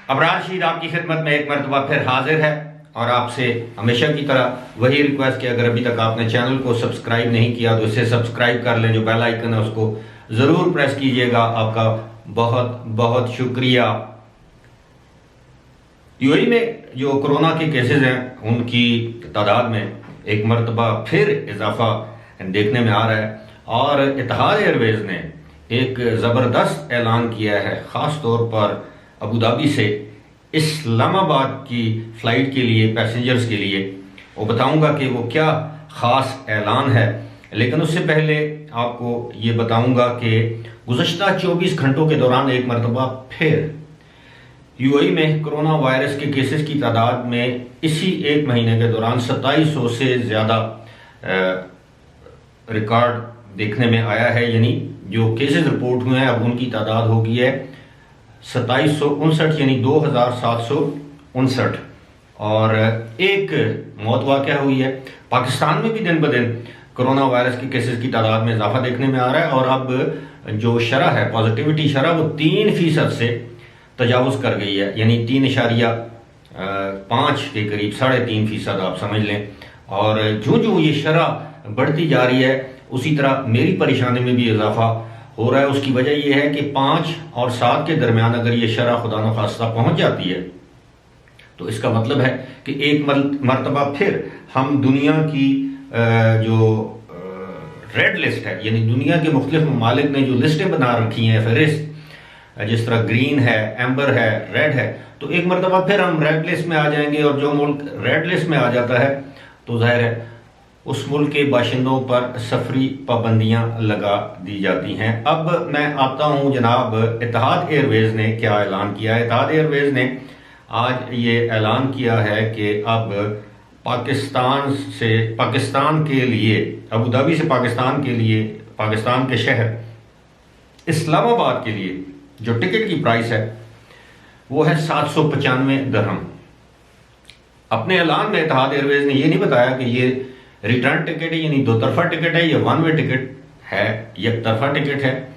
अबरार शीर आपकी खिदमत में एक मरतबा फिर हाजिर है और आपसे हमेशा की तरह वही रिक्वेस्ट कि अगर अभी तक आपने चैनल को सब्सक्राइब नहीं किया तो इसे सब्सक्राइब कर लें। जो बेल आइकन है उसको ज़रूर प्रेस कीजिएगा। आपका बहुत बहुत शुक्रिया। यूएई में जो कोरोना के केसेस हैं उनकी तादाद में एक मरतबा फिर इजाफा देखने में आ रहा है और इतिहाद एयरवेज ने एक ज़बरदस्त ऐलान किया है, ख़ास तौर पर अबू धाबी से इस्लामाबाद की फ़्लाइट के लिए, पैसेंजर्स के लिए। वो बताऊंगा कि वो क्या ख़ास ऐलान है, लेकिन उससे पहले आपको ये बताऊंगा कि गुज़श्ता 24 घंटों के दौरान एक मरतबा फिर यूएई में कोरोना वायरस के केसेस की तादाद में इसी एक महीने के दौरान 2700 से ज़्यादा रिकॉर्ड देखने में आया है। यानी जो केसेस रिपोर्ट हुए हैं अब उनकी तादाद हो गई है 2759, यानी 2759। और एक मौत वाक़या हुई है। पाकिस्तान में भी दिन ब दिन कोरोना वायरस के केसेस की तादाद में इजाफा देखने में आ रहा है और अब जो शरह है, पॉजिटिविटी शरह, वो 3% से तजावुज़ कर गई है, यानी 3.5 के करीब, 3.5% आप समझ लें। और जो जो ये शरह बढ़ती जा रही है उसी तरह मेरी परेशानी में भी इजाफा हो रहा है। उसकी वजह यह है कि 5 और 7 के दरमियान अगर ये शरह खुदा न खास्ता पहुंच जाती है तो इसका मतलब है कि एक मरतबा फिर हम दुनिया की जो रेड लिस्ट है, यानी दुनिया के मुख्तलिफ ममालिक ने जो लिस्टें बना रखी हैं, फहरिस्त, जिस तरह ग्रीन है, एम्बर है, रेड है, तो एक मरतबा फिर हम रेड लिस्ट में आ जाएंगे। और जो मुल्क रेड लिस्ट में आ जाता है तो जाहिर है उस मुल्क के बाशिंदों पर सफरी पाबंदियां लगा दी जाती हैं। अब मैं आता हूं जनाब, इतिहाद एयरवेज ने क्या ऐलान किया है। इतिहाद एयरवेज ने आज ये ऐलान किया है कि अब पाकिस्तान के लिए, अबू धाबी से पाकिस्तान के लिए, पाकिस्तान के शहर इस्लामाबाद के लिए जो टिकट की प्राइस है वो है 795 दिरहम। अपने ऐलान में इतिहाद एयरवेज ने ये नहीं बताया कि ये रिटर्न टिकट है, यानी दो तरफा टिकट है, या वन वे टिकट है, एक तरफा टिकट है।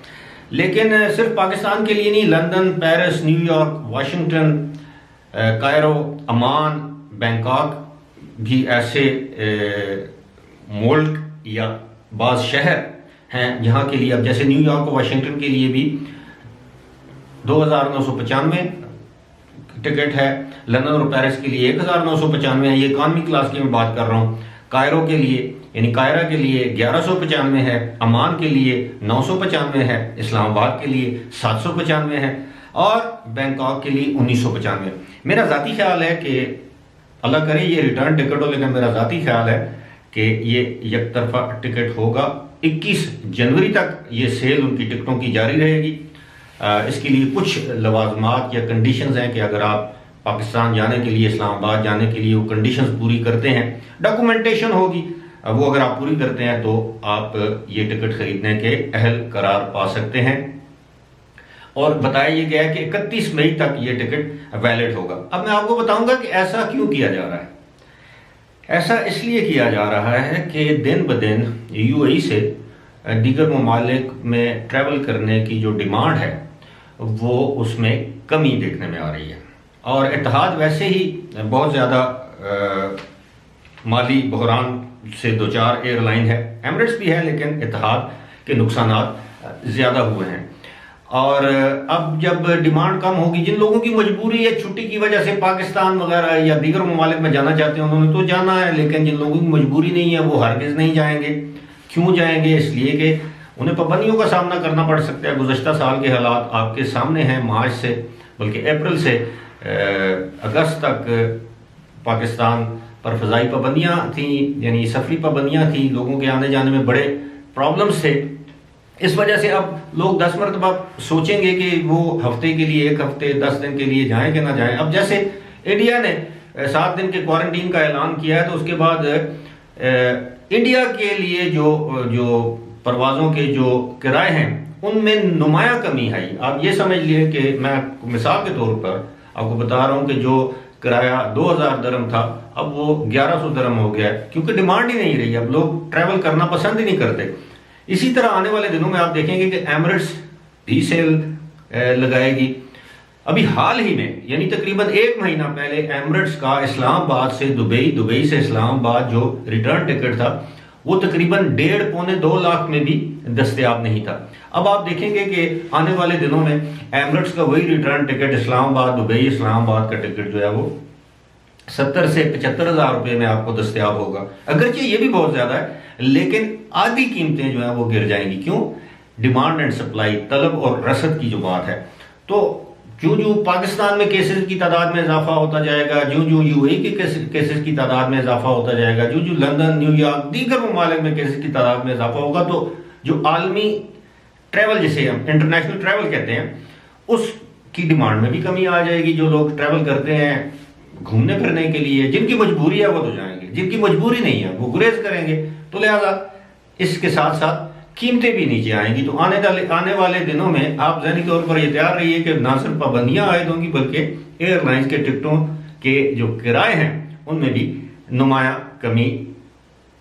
लेकिन सिर्फ पाकिस्तान के लिए नहीं, London, Paris, New York, Washington, Cairo, Amman, Bangkok भी ऐसे मुल्क या बाज़ शहर हैं जहाँ के लिए, अब जैसे न्यूयॉर्क और वाशिंगटन के लिए भी 2995 टिकट है, लंदन और पेरिस के लिए 1995 है। ये इकॉनमी क्लास की मैं बात कर रहा हूँ। कायरो के लिए, यानी कायरा के लिए 1195 है, अमान के लिए 995 है, इस्लामाबाद के लिए 795 है और बैंकॉक के लिए 1995। मेरा ज़ाती ख्याल है कि अल्लाह करे ये रिटर्न टिकट हो, लेकिन मेरा ज़ाती ख्याल है कि ये एक तरफा टिकट होगा। 21 जनवरी तक ये सेल उनकी टिकटों की जारी रहेगी। इसके लिए कुछ लवाजमात या कंडीशंस हैं कि अगर आप पाकिस्तान जाने के लिए, इस्लामाबाद जाने के लिए वो कंडीशंस पूरी करते हैं, डॉक्यूमेंटेशन होगी, वो अगर आप पूरी करते हैं तो आप ये टिकट खरीदने के अहल करार पा सकते हैं। और बताया ये गया है कि 31 मई तक ये टिकट वैलिड होगा। अब मैं आपको बताऊंगा कि ऐसा क्यों किया जा रहा है। ऐसा इसलिए किया जा रहा है कि दिन ब दिन यूएई से दीगर ममालिक में ट्रैवल करने की जो डिमांड है वो उसमें कमी देखने में आ रही है। और इत्तेहाद वैसे ही बहुत ज़्यादा माली बहरान से दो चार एयरलाइन है, एमिरेट्स भी है, लेकिन इत्तेहाद के नुकसानात ज़्यादा हुए हैं। और अब जब डिमांड कम होगी, जिन लोगों की मजबूरी है, छुट्टी की वजह से पाकिस्तान वगैरह या दीगर ममालिक में जाना चाहते हैं, उन्होंने तो जाना है, लेकिन जिन लोगों की मजबूरी नहीं है वो हरगिज़ नहीं जाएंगे। क्यों जाएंगे? इसलिए कि उन्हें पाबंदियों का सामना करना पड़ सकता है। गुज़श्ता साल के हालात आपके सामने हैं। मार्च से, बल्कि अप्रैल से अगस्त तक पाकिस्तान पर फ़ज़ाई पाबंदियाँ थीं, यानी सफरी पाबंदियाँ थीं, लोगों के आने जाने में बड़े प्रॉब्लम्स थे। इस वजह से अब लोग 10 मरतबा सोचेंगे कि वो हफ्ते के लिए, 1 हफ्ते 10 दिन के लिए जाएं कि ना जाएं। अब जैसे इंडिया ने 7 दिन के क्वारंटीन का ऐलान किया है, तो उसके बाद इंडिया के लिए जो परवाज़ों के जो किराए हैं उनमें नुमाया कमी आई। आप ये समझ लिए कि मैं मिसाल के तौर पर आपको बता रहा हूँ कि जो किराया 2000 दिरहम था अब वो 1100 दिरहम हो गया है, क्योंकि डिमांड ही नहीं रही। अब लोग ट्रैवल करना पसंद ही नहीं करते। इसी तरह आने वाले दिनों में आप देखेंगे कि एमिरेट्स भी सेल लगाएगी, अभी हाल ही में यानी तकरीबन 1 महीना पहले एमिरेट्स का इस्लामाबाद से दुबई, दुबई से इस्लामाबाद जो रिटर्न टिकट था वो तकरीबन 1.5 पौने 2 लाख में भी दस्तयाब नहीं था। अब आप देखेंगे कि आने वाले दिनों में एमिरेट्स का वही return ticket Islamabad Dubai Islamabad का टिकट जो है वो 70 से 75 हज़ार रुपये में आपको दस्तयाब होगा। अगरचे ये भी बहुत ज्यादा है, लेकिन आधी कीमतें जो है वो गिर जाएंगी। क्यों? डिमांड एंड सप्लाई, तलब और रसद की जो बात है। तो जो जो पाकिस्तान में केसेस की तादाद में इजाफा होता जाएगा, जो जो यूएई के केसेस की तादाद में इजाफा होता जाएगा, जो जो लंदन, न्यूयॉर्क, दीगर ममालिक में केसेस की तादाद में इजाफा होगा, तो जो आलमी ट्रैवल जिसे हम इंटरनेशनल ट्रैवल कहते हैं उसकी डिमांड में भी कमी आ जाएगी। जो लोग ट्रैवल करते हैं घूमने फिरने के लिए, जिनकी मजबूरी है वो तो जाएंगे, जिनकी मजबूरी नहीं है वो गुरेज करेंगे। तो लिहाजा इसके साथ साथ कीमतें भी नीचे आएंगी। तो आने वाले दिनों में आप ज़हनी तौर पर ये तैयार रहिए कि ना सिर्फ पाबंदियां आयद होंगी बल्कि एयरलाइंस के टिकटों के जो किराए हैं उनमें भी नुमाया कमी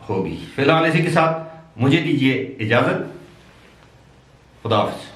होगी। फिलहाल इसी के साथ मुझे दीजिए इजाजत। खुदा हाफिज़।